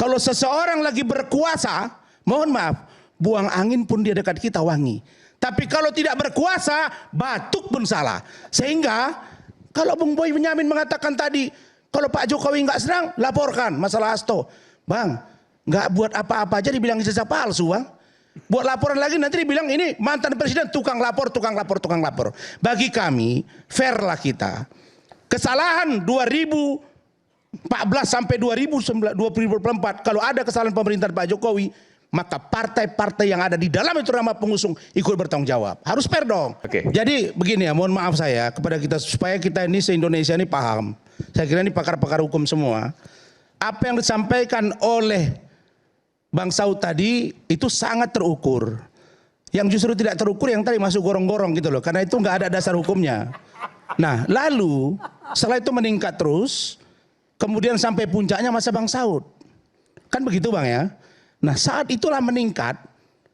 Kalau seseorang lagi berkuasa, mohon maaf, buang angin pun dia dekat kita wangi. Tapi kalau tidak berkuasa, batuk pun salah. Sehingga kalau Bung Boy Benyamin mengatakan tadi, kalau Pak Jokowi nggak senang, laporkan masalah Hasto. Bang, nggak buat apa-apa aja dibilang ijazah palsu, Bang. Buat laporan lagi nanti dibilang ini mantan presiden tukang lapor, tukang lapor, tukang lapor. Bagi kami, fair lah kita. Kesalahan 2014 sampai 2024, kalau ada kesalahan pemerintahan Pak Jokowi, maka partai-partai yang ada di dalam itu nama pengusung ikut bertanggung jawab. Harus fair dong. Jadi begini ya, mohon maaf saya kepada kita supaya kita ini se-Indonesia ini paham. Saya kira ini pakar-pakar hukum semua. Apa yang disampaikan oleh Bang Saud tadi itu sangat terukur. Yang justru tidak terukur yang tadi masuk gorong-gorong gitu loh. Karena itu nggak ada dasar hukumnya. Nah lalu setelah itu meningkat terus. Kemudian sampai puncaknya masa Bang Saud. Kan begitu Bang ya. Nah saat itulah meningkat.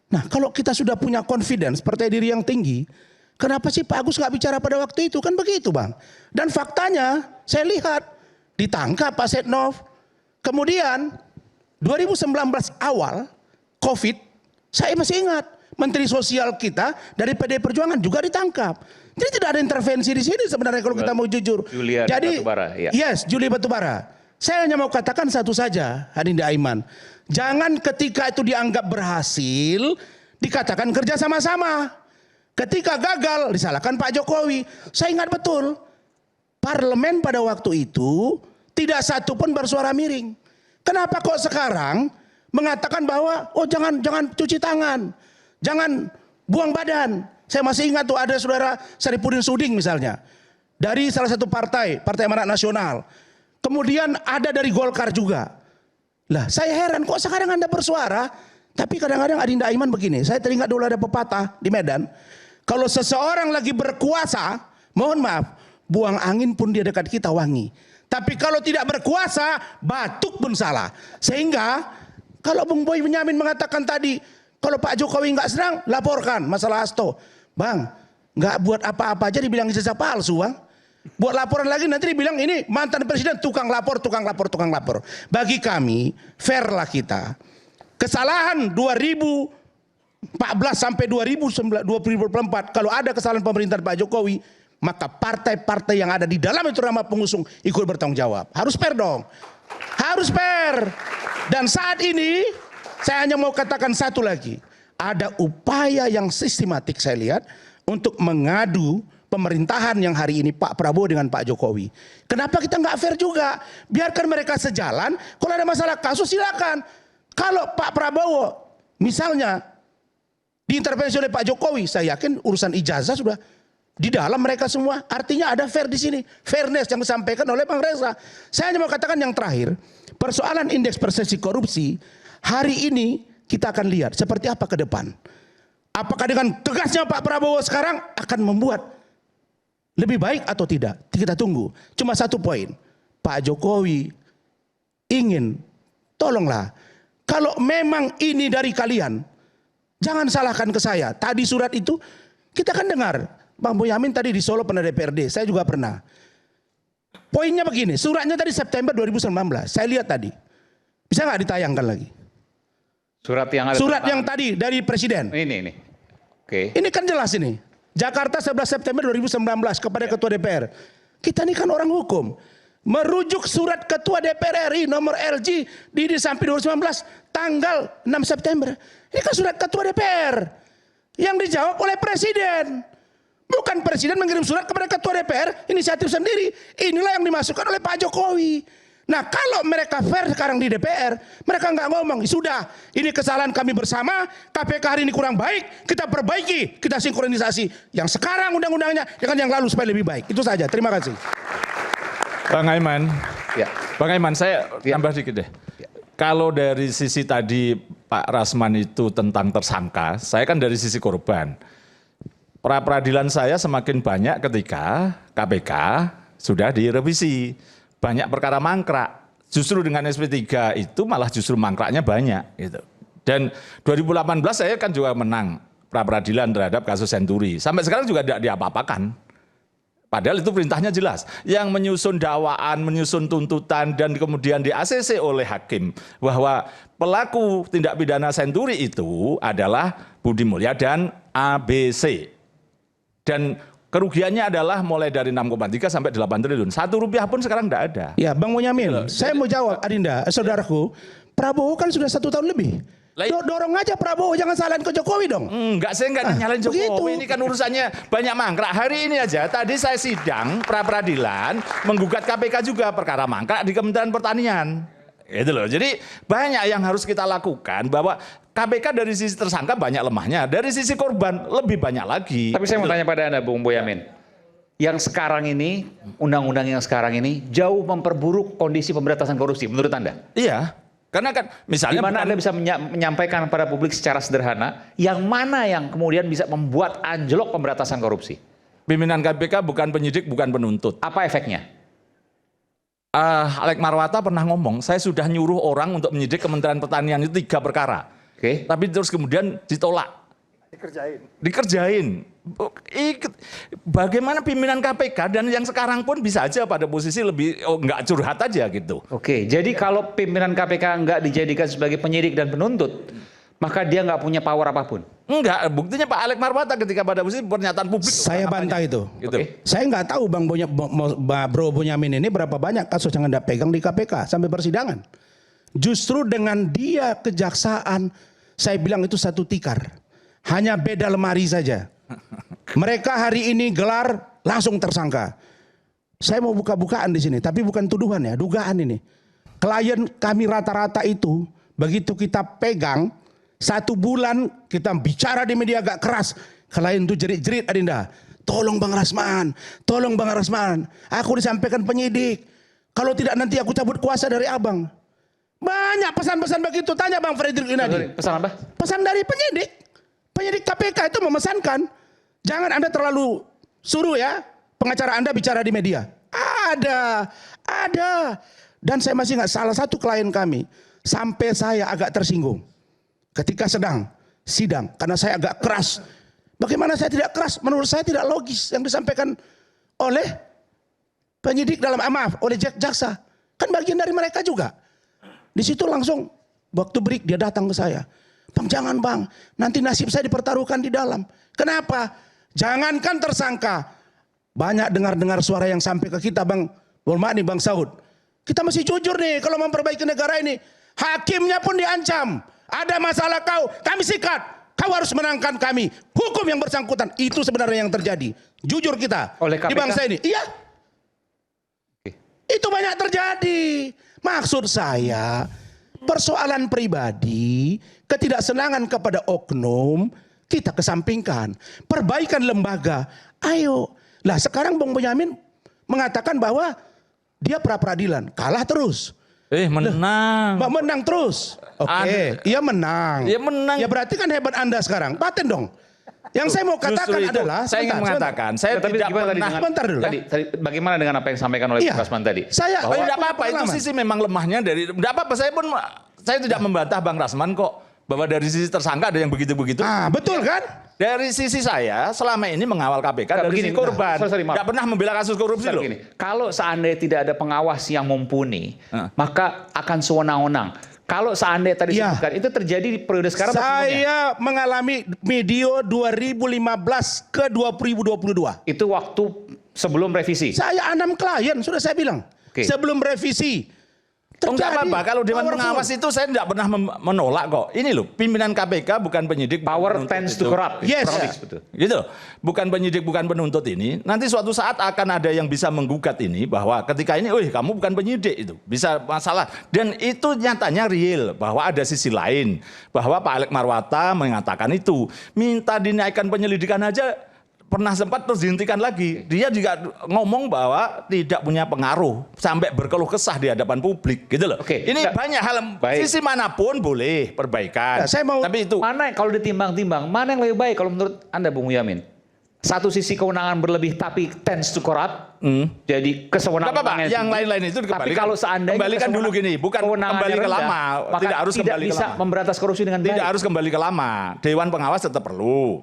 Nah kalau kita sudah punya confidence, percaya diri yang tinggi. Kenapa sih Pak Agus nggak bicara pada waktu itu? Kan begitu Bang. Dan faktanya saya lihat ditangkap Pak Setnov. Kemudian 2019 awal COVID, saya masih ingat Menteri Sosial kita dari PD Perjuangan juga ditangkap. Jadi tidak ada intervensi di sini sebenarnya kalau kita mau jujur. Jadi Batubara, ya. Yes, Juli Batubara. Saya hanya mau katakan satu saja, Adinda Aiman. Jangan ketika itu dianggap berhasil dikatakan kerja sama-sama. Ketika gagal disalahkan Pak Jokowi. Saya ingat betul, parlemen pada waktu itu tidak satu pun bersuara miring. Kenapa kok sekarang mengatakan bahwa oh jangan cuci tangan, jangan buang badan. Saya masih ingat tuh ada saudara Saripudin Suding misalnya dari salah satu partai Amanat Nasional. Kemudian ada dari Golkar juga. Lah saya heran kok sekarang Anda bersuara. Tapi kadang-kadang Adinda Aiman begini. Saya teringat dulu ada pepatah di Medan. Kalau seseorang lagi berkuasa, mohon maaf, buang angin pun dia dekat kita wangi. Tapi kalau tidak berkuasa, batuk pun salah. Sehingga kalau Bung Boy Benyamin mengatakan tadi, kalau Pak Jokowi nggak senang, laporkan masalah Hasto. Bang, nggak buat apa-apa aja dibilang ijazah palsu, Bang. Buat laporan lagi nanti dibilang ini mantan presiden tukang lapor, tukang lapor, tukang lapor. Bagi kami, fair lah kita. Kesalahan 2014 sampai 2024, kalau ada kesalahan pemerintahan Pak Jokowi, maka partai-partai yang ada di dalam itu nama pengusung ikut bertanggung jawab. Harus fair dong. Harus fair. Dan saat ini saya hanya mau katakan satu lagi. Ada upaya yang sistematik saya lihat untuk mengadu pemerintahan yang hari ini Pak Prabowo dengan Pak Jokowi. Kenapa kita nggak fair juga? Biarkan mereka sejalan. Kalau ada masalah kasus silakan. Kalau Pak Prabowo misalnya diintervensi oleh Pak Jokowi, saya yakin urusan ijazah sudah di dalam mereka semua. Artinya ada fair di sini. Fairness yang disampaikan oleh Bang Reza. Saya hanya mau katakan yang terakhir. Persoalan indeks persepsi korupsi. Hari ini kita akan lihat seperti apa ke depan. Apakah dengan tegasnya Pak Prabowo sekarang akan membuat lebih baik atau tidak? Kita tunggu. Cuma satu poin. Pak Jokowi ingin, tolonglah. Kalau memang ini dari kalian, jangan salahkan ke saya. Tadi surat itu kita kan dengar. Bang Boyamin tadi di Solo pernah DPRD, saya juga pernah. Poinnya begini, suratnya tadi September 2019, saya lihat tadi. Bisa nggak ditayangkan lagi? Surat yang tadi dari Presiden. Ini. Oke. Ini kan jelas ini. Jakarta 11 September 2019 kepada Ketua DPR. Kita ini kan orang hukum. Merujuk surat Ketua DPR RI nomor LG di sampai 2019 tanggal 6 September. Ini kan surat Ketua DPR yang dijawab oleh Presiden. Bukan Presiden mengirim surat kepada Ketua DPR, inisiatif sendiri. Inilah yang dimasukkan oleh Pak Jokowi. Nah kalau mereka fair sekarang di DPR, mereka nggak ngomong, sudah ini kesalahan kami bersama, KPK hari ini kurang baik, kita perbaiki, kita sinkronisasi. Yang sekarang undang-undangnya dengan yang lalu supaya lebih baik. Itu saja, terima kasih. Bang Aiman, Ya. Bang Aiman saya tambah dikit deh. Kalau dari sisi tadi Pak Rasman itu tentang tersangka, saya kan dari sisi korban. Pra peradilan saya semakin banyak ketika KPK sudah direvisi. Banyak perkara mangkrak. Justru dengan SP3 itu malah justru mangkraknya banyak. Gitu. Dan 2018 saya kan juga menang pra peradilan terhadap kasus Senturi. Sampai sekarang juga tidak diapa-apakan. Padahal itu perintahnya jelas. Yang menyusun dakwaan, menyusun tuntutan, dan kemudian di ACC oleh hakim bahwa pelaku tindak pidana senturi itu adalah Budi Mulya dan ABC. Dan kerugiannya adalah mulai dari 6,3 sampai 8 triliun. 1 rupiah pun sekarang tidak ada. Ya, Bang Bonyamin, saya mau jawab, Adinda, saudaraku. Prabowo kan sudah 1 tahun lebih. Dorong aja Prabowo, jangan salahin ke Jokowi dong. Enggak, saya enggak nyalain Jokowi. begitu. Ini kan urusannya banyak mangkrak. Hari ini aja, tadi saya sidang pra-peradilan menggugat KPK juga perkara mangkrak di Kementerian Pertanian. Gitu loh. Jadi banyak yang harus kita lakukan bahwa KPK dari sisi tersangka banyak lemahnya, dari sisi korban lebih banyak lagi. Tapi saya mau tanya pada Anda, Bung Boyamin. Yang sekarang ini, undang-undang yang sekarang ini jauh memperburuk kondisi pemberantasan korupsi menurut Anda? Iya. Karena kan misalnya Gimana Anda bisa menyampaikan kepada publik secara sederhana yang mana yang kemudian bisa membuat anjlok pemberantasan korupsi? pimpinan KPK bukan penyidik, bukan penuntut. Apa efeknya? Alek Marwata pernah ngomong, saya sudah nyuruh orang untuk menyidik Kementerian Pertanian itu 3 perkara. Oke. Tapi terus kemudian ditolak. Dikerjain. Bagaimana pimpinan KPK dan yang sekarang pun bisa aja pada posisi lebih nggak curhat aja gitu. Oke, jadi kalau pimpinan KPK nggak dijadikan sebagai penyidik dan penuntut, maka dia nggak punya power apapun. Enggak, buktinya Pak Alek Marwata ketika pada posisi pernyataan publik. Saya bantah itu. Gitu. Oke. Saya nggak tahu Bro Bonyamin ini berapa banyak kasus yang Anda pegang di KPK sampai persidangan. Justru dengan dia kejaksaan, saya bilang itu satu tikar. Hanya beda lemari saja. Mereka hari ini gelar langsung tersangka. Saya mau buka-bukaan di sini, tapi bukan tuduhan ya, dugaan ini. Klien kami rata-rata itu, begitu kita pegang, 1 bulan kita bicara di media agak keras. Klien itu jerit-jerit, Adinda. Tolong Bang Rasman, tolong Bang Rasman. Aku disampaikan penyidik. Kalau tidak nanti aku cabut kuasa dari abang. Banyak pesan-pesan begitu. Tanya Bang Fredrik Yunadi. Pesan apa? Pesan dari penyidik. Penyidik KPK itu memesankan, jangan Anda terlalu suruh ya pengacara Anda bicara di media. Ada. Dan saya masih ingat salah satu klien kami sampai saya agak tersinggung ketika sedang sidang karena saya agak keras. Bagaimana saya tidak keras? Menurut saya tidak logis yang disampaikan oleh penyidik dalam oleh jaksa. Kan bagian dari mereka juga. Di situ langsung waktu break dia datang ke saya. Bang jangan bang, nanti nasib saya dipertaruhkan di dalam. Kenapa? Jangankan tersangka. Banyak dengar-dengar suara yang sampai ke kita Bang Wolma nih Bang Saud. Kita masih jujur nih kalau memperbaiki negara ini. Hakimnya pun diancam. Ada masalah kami sikat. Kau harus menangkan kami. Hukum yang bersangkutan. Itu sebenarnya yang terjadi. Jujur kita. Oleh KPK? Di bangsa ini. Iya. Oke. Itu banyak terjadi. Maksud saya persoalan pribadi, ketidaksenangan kepada oknum, kita kesampingkan. Perbaikan lembaga, ayo. Lah sekarang Bang Bonyamin mengatakan bahwa dia pra-peradilan, kalah terus. Menang. Menang terus. Oke, iya menang. Iya menang. Ya berarti kan hebat Anda sekarang. Paten dong. Yang saya mau katakan Justru itu, adalah saya ingin mengatakan, saya Tapi tidak gimana tadi pernah. dengan- Sebentar dulu. Tadi bagaimana dengan apa yang disampaikan oleh Iya. Pak Rasman tadi? Saya Tidak apa-apa, itu pengalaman. sisi memang lemahnya dari. Tidak apa-apa, saya tidak membantah Bang Rasman kok bahwa dari sisi tersangka ada yang begitu-begitu. Betul kan? Dari sisi saya selama ini mengawal KPK Nggak, dari begini, sisi korban. sorry, maaf. Tidak pernah membela kasus korupsi loh. Begini, kalau seandainya tidak ada pengawas yang mumpuni, maka akan sewenang-wenang. Kalau seandainya tadi Iya. disebutkan, itu terjadi di periode sekarang. atau sebelumnya? Saya mengalami medio 2015 ke 2022. Itu waktu sebelum revisi. Saya 6 klien, sudah saya bilang. Oke. Sebelum revisi. Enggak apa-apa, kalau Dewan Powerful. Pengawas itu saya tidak pernah menolak kok. Ini loh, pimpinan KPK bukan penyidik. bukan Power penuntut tends itu. to corrupt. Yes. Kurang lebih seperti itu. Gitu. Bukan penyidik, bukan penuntut ini. Nanti suatu saat akan ada yang bisa menggugat ini bahwa ketika ini, kamu bukan penyidik itu. Bisa masalah. Dan itu nyatanya real bahwa ada sisi lain. Bahwa Pak Alek Marwata mengatakan itu. Minta dinaikkan penyelidikan aja pernah sempat terus dihentikan lagi. Dia juga ngomong bahwa tidak punya pengaruh sampai berkeluh kesah di hadapan publik gitu loh. Oke. Ini Nah, banyak hal baik. sisi manapun boleh perbaikan. Nah, saya mau- Tapi itu Mana kalau ditimbang-timbang, mana yang lebih baik kalau menurut Anda, Bung Yamin? Satu sisi kewenangan berlebih tapi tends to corrupt, jadi nggak kesewenang-wenangan. apa-apa, yang lain-lain itu Tapi dikembalikan. kalau seandainya Kembalikan dulu gini, bukan kewenangannya kembali ke rendah, lama, maka tidak harus kembali ke bisa lama. memberantas korupsi dengan Tidak baik. harus kembali ke lama. Dewan Pengawas tetap perlu.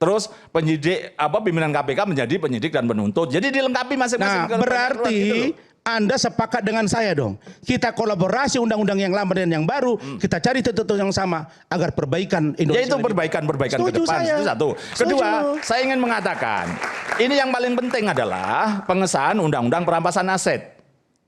terus penyidik pimpinan KPK menjadi penyidik dan penuntut. Jadi dilengkapi masing-masing. Nah, berarti Anda sepakat dengan saya dong. Kita kolaborasi undang-undang yang lama dan yang baru, kita cari titik yang sama agar perbaikan Indonesia. Ya itu perbaikan-perbaikan ke depan, itu satu. Kedua, saya ingin mengatakan, ini yang paling penting adalah pengesahan undang-undang perampasan aset.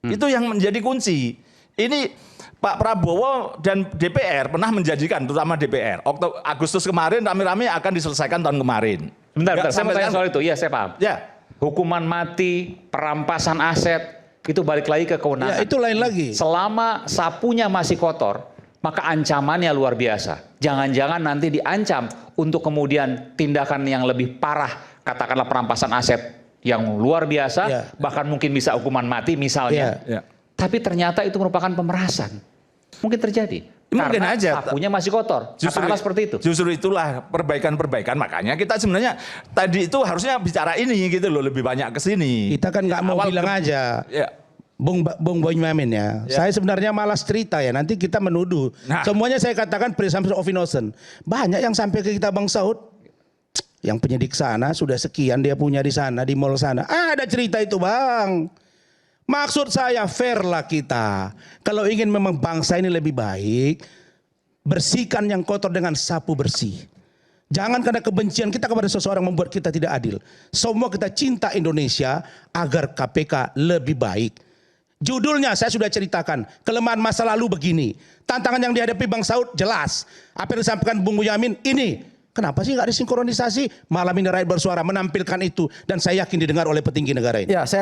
Itu yang menjadi kunci. Ini Pak Prabowo dan DPR pernah menjanjikan, terutama DPR, Agustus kemarin rame-rame akan diselesaikan tahun kemarin. Bentar, saya mau tanya soal itu. Iya, saya paham. Ya. Hukuman mati, perampasan aset, itu balik lagi ke kewenangan. Ya, itu lain lagi. Selama sapunya masih kotor, maka ancamannya luar biasa. Jangan-jangan nanti diancam untuk kemudian tindakan yang lebih parah, katakanlah perampasan aset yang luar biasa, bahkan mungkin bisa hukuman mati misalnya. Tapi ternyata itu merupakan pemerasan. Mungkin terjadi. Mungkin karena aja. sapunya masih kotor. Katakanlah seperti itu. Justru itulah perbaikan-perbaikan. Makanya kita sebenarnya tadi itu harusnya bicara ini gitu loh, lebih banyak ke sini. Kita kan nggak mau bilang aja. Ya. Bung Bonyamin ya. Saya sebenarnya malas cerita ya. Nanti kita menuduh. Semuanya saya katakan presumption of innocent. Banyak yang sampai ke kita Bang Saud. Yang penyidik sana sudah sekian dia punya di sana, di mall sana. Ada cerita itu Bang. Maksud saya fair lah kita. Kalau ingin memang bangsa ini lebih baik, bersihkan yang kotor dengan sapu bersih. Jangan karena kebencian kita kepada seseorang membuat kita tidak adil. Semua kita cinta Indonesia agar KPK lebih baik. Judulnya saya sudah ceritakan, kelemahan masa lalu begini. Tantangan yang dihadapi Bang Saud jelas. Apa yang disampaikan Bung Bonyamin ini. Kenapa sih nggak disinkronisasi? Malam ini rakyat bersuara menampilkan itu. Dan saya yakin didengar oleh petinggi negara ini. Ya, saya